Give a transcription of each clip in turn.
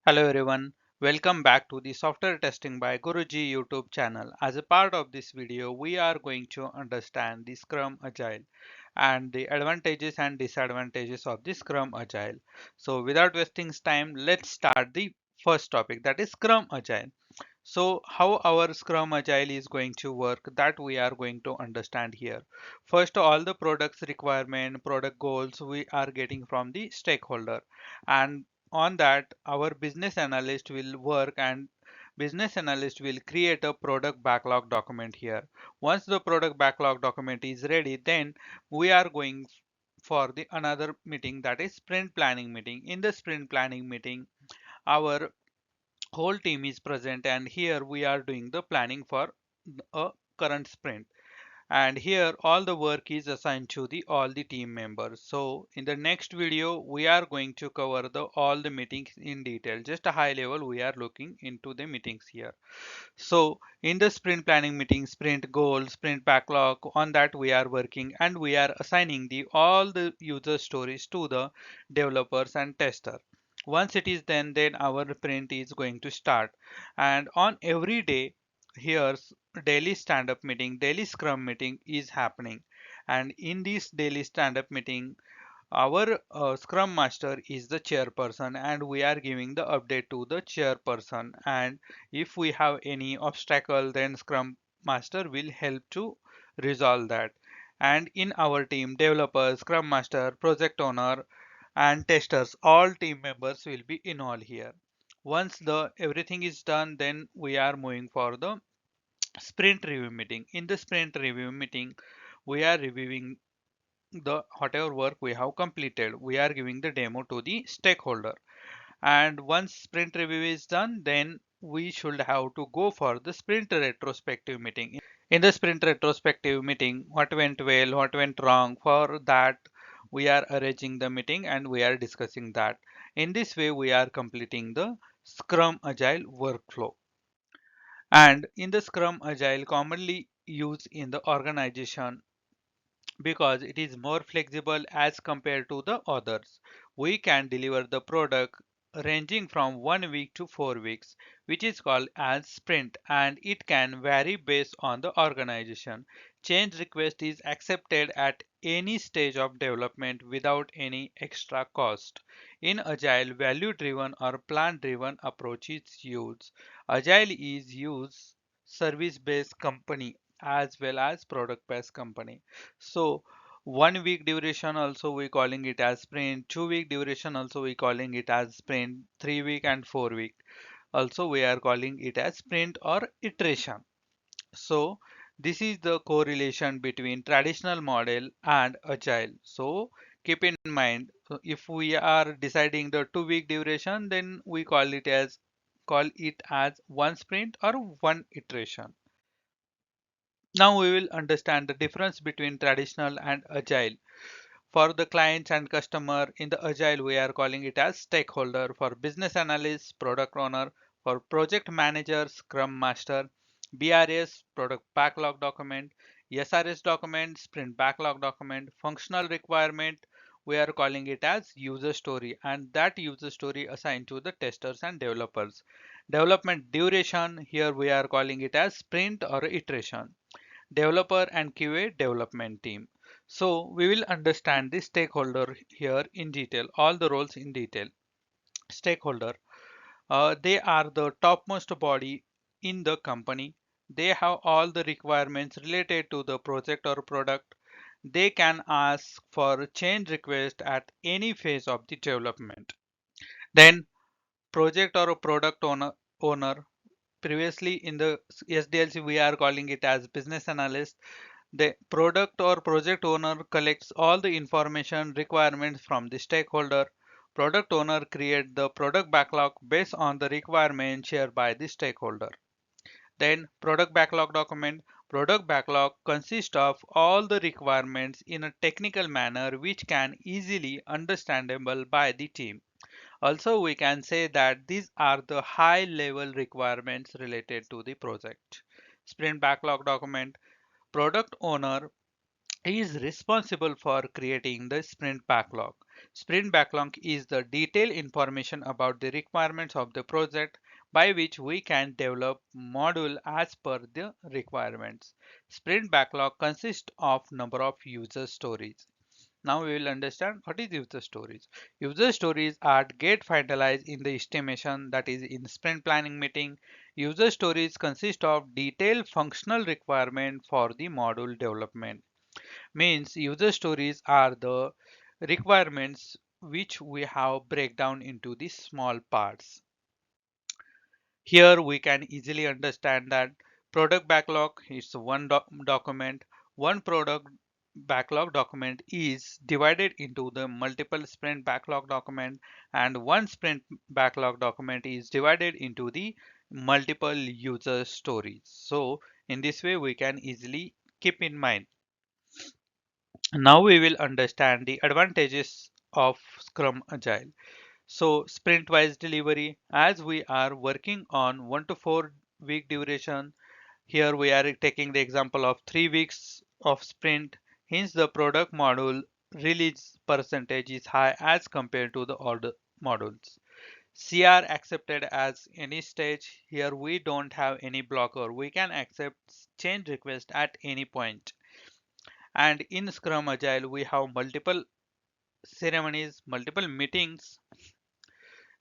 Hello everyone, welcome back to the Software Testing by Guruji YouTube channel. As a part of this video, we are going to understand the Scrum Agile and the advantages and disadvantages of the Scrum Agile. So without wasting time, let's start the first topic, that is Scrum Agile. So how our Scrum Agile is going to work, that we are going to understand here. First, all the products requirement, product goals we are getting from the stakeholder, and on that our business analyst will work, and business analyst will create a product backlog document here. Once the product backlog document is ready, then we are going for the another meeting, that is sprint planning meeting. In the sprint planning meeting, our whole team is present, and here we are doing the planning for a current sprint, and here all the work is assigned to the all the team members. So in the next video we are going to cover the all the meetings in detail. Just a high level we are looking into the meetings here. So in the sprint planning meeting, sprint goal, sprint backlog, on that we are working, and we are assigning the all the user stories to the developers and tester. Once it is done, then our sprint is going to start. And on every day, here's daily stand-up meeting, daily scrum meeting is happening. And in this daily stand-up meeting, our Scrum Master is the chairperson, and we are giving the update to the chairperson. And if we have any obstacle, then Scrum Master will help to resolve that. And in our team, developers, Scrum Master, project owner, and testers, all team members will be involved here. Once the everything is done, then we are moving for the sprint review meeting. In the sprint review meeting, we are reviewing the whatever work we have completed. We are giving the demo to the stakeholder, and once sprint review is done, then we should have to go for the sprint retrospective meeting. In the sprint retrospective meeting, what went well, what went wrong, for that we are arranging the meeting and we are discussing that. In this way we are completing the Scrum Agile workflow. And in the Scrum Agile commonly used in the organization because it is more flexible as compared to the others. We can deliver the product ranging from 1 week to 4 weeks, which is called as sprint, and it can vary based on the organization. Change request is accepted at any stage of development without any extra cost. In Agile, value driven or plan driven approach is used. Agile is used service based company as well as product based company. So 1 week duration also we calling it as sprint, 2 week duration also we calling it as sprint, 3 week and 4 week also we are calling it as sprint or iteration. So this is the correlation between traditional model and agile. So keep in mind, so if we are deciding the 2 week duration, then we call it as one sprint or one iteration. Now we will understand the difference between traditional and agile. For the clients and customer, in the agile we are calling it as stakeholder. For business analyst, product owner. For project manager, scrum master. BRS, product backlog document. SRS document, sprint backlog document. Functional requirement, we are calling it as user story, and that user story assigned to the testers and developers. Development duration, here we are calling it as sprint or iteration. Developer and QA development team. So we will understand the stakeholder here in detail, all the roles in detail. Stakeholder, they are the topmost body in the company. They have all the requirements related to the project or product. They can ask for change request at any phase of the development. Then project or product owner, previously in the SDLC we are calling it as business analyst. The product or project owner collects all the information requirements from the stakeholder. Product owner create the product backlog based on the requirement shared by the stakeholder. Then product backlog document. Product backlog consists of all the requirements in a technical manner which can easily understandable by the team. Also, we can say that these are the high level requirements related to the project. Sprint backlog document. Product owner is responsible for creating the sprint backlog. Sprint backlog is the detailed information about the requirements of the project by which we can develop module as per the requirements. Sprint backlog consists of number of user stories. Now we will understand what is user stories. User stories are get finalized in the estimation, that is in sprint planning meeting. User stories consist of detailed functional requirement for the module development. Means user stories are the requirements which we have breakdown into the small parts. Here we can easily understand that product backlog is one document. One product backlog document is divided into the multiple sprint backlog document, and one sprint backlog document is divided into the multiple user stories. So in this way we can easily keep in mind. Now we will understand the advantages of Scrum Agile. So sprint wise delivery, as we are working on 1 to 4 week duration, here we are taking the example of 3 weeks of sprint. Hence the product module release percentage is high as compared to the other modules. CR accepted as any stage. Here we don't have any blocker. We can accept change request at any point. And in Scrum Agile, we have multiple ceremonies, multiple meetings,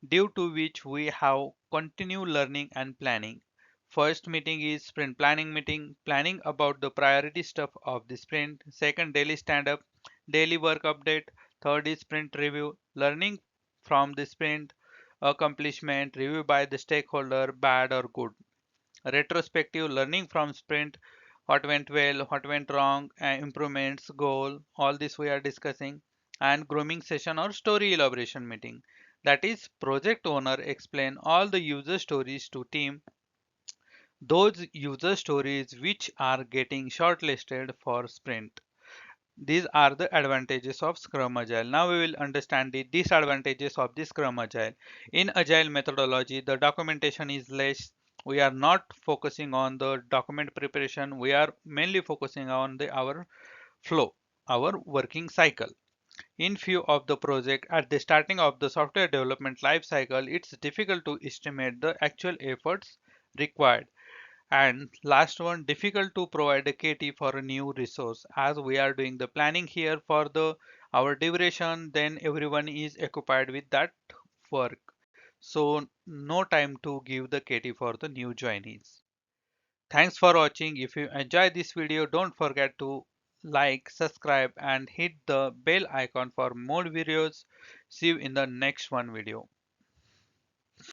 due to which we have continue learning and planning. First meeting is sprint planning meeting, planning about the priority stuff of the sprint. Second, daily stand up, daily work update. Third is sprint review, learning from the sprint accomplishment, review by the stakeholder, bad or good. Retrospective, learning from sprint, what went well, what went wrong, improvements, goal, all this we are discussing. And grooming session or story elaboration meeting, that is project owner explain all the user stories to team, those user stories which are getting shortlisted for sprint. These are the advantages of Scrum Agile. Now we will understand the disadvantages of the Scrum Agile. In Agile methodology, the documentation is less. We are not focusing on the document preparation. We are mainly focusing on our flow, our working cycle. In few of the project at the starting of the software development life cycle, it's difficult to estimate the actual efforts required. And last one, difficult to provide a KT for a new resource, as we are doing the planning here for the our duration, then everyone is occupied with that work. So no time to give the KT for the new joinees. Thanks for watching. If you enjoyed this video, don't forget to like, subscribe and hit the bell icon for more videos. See you in the next one video.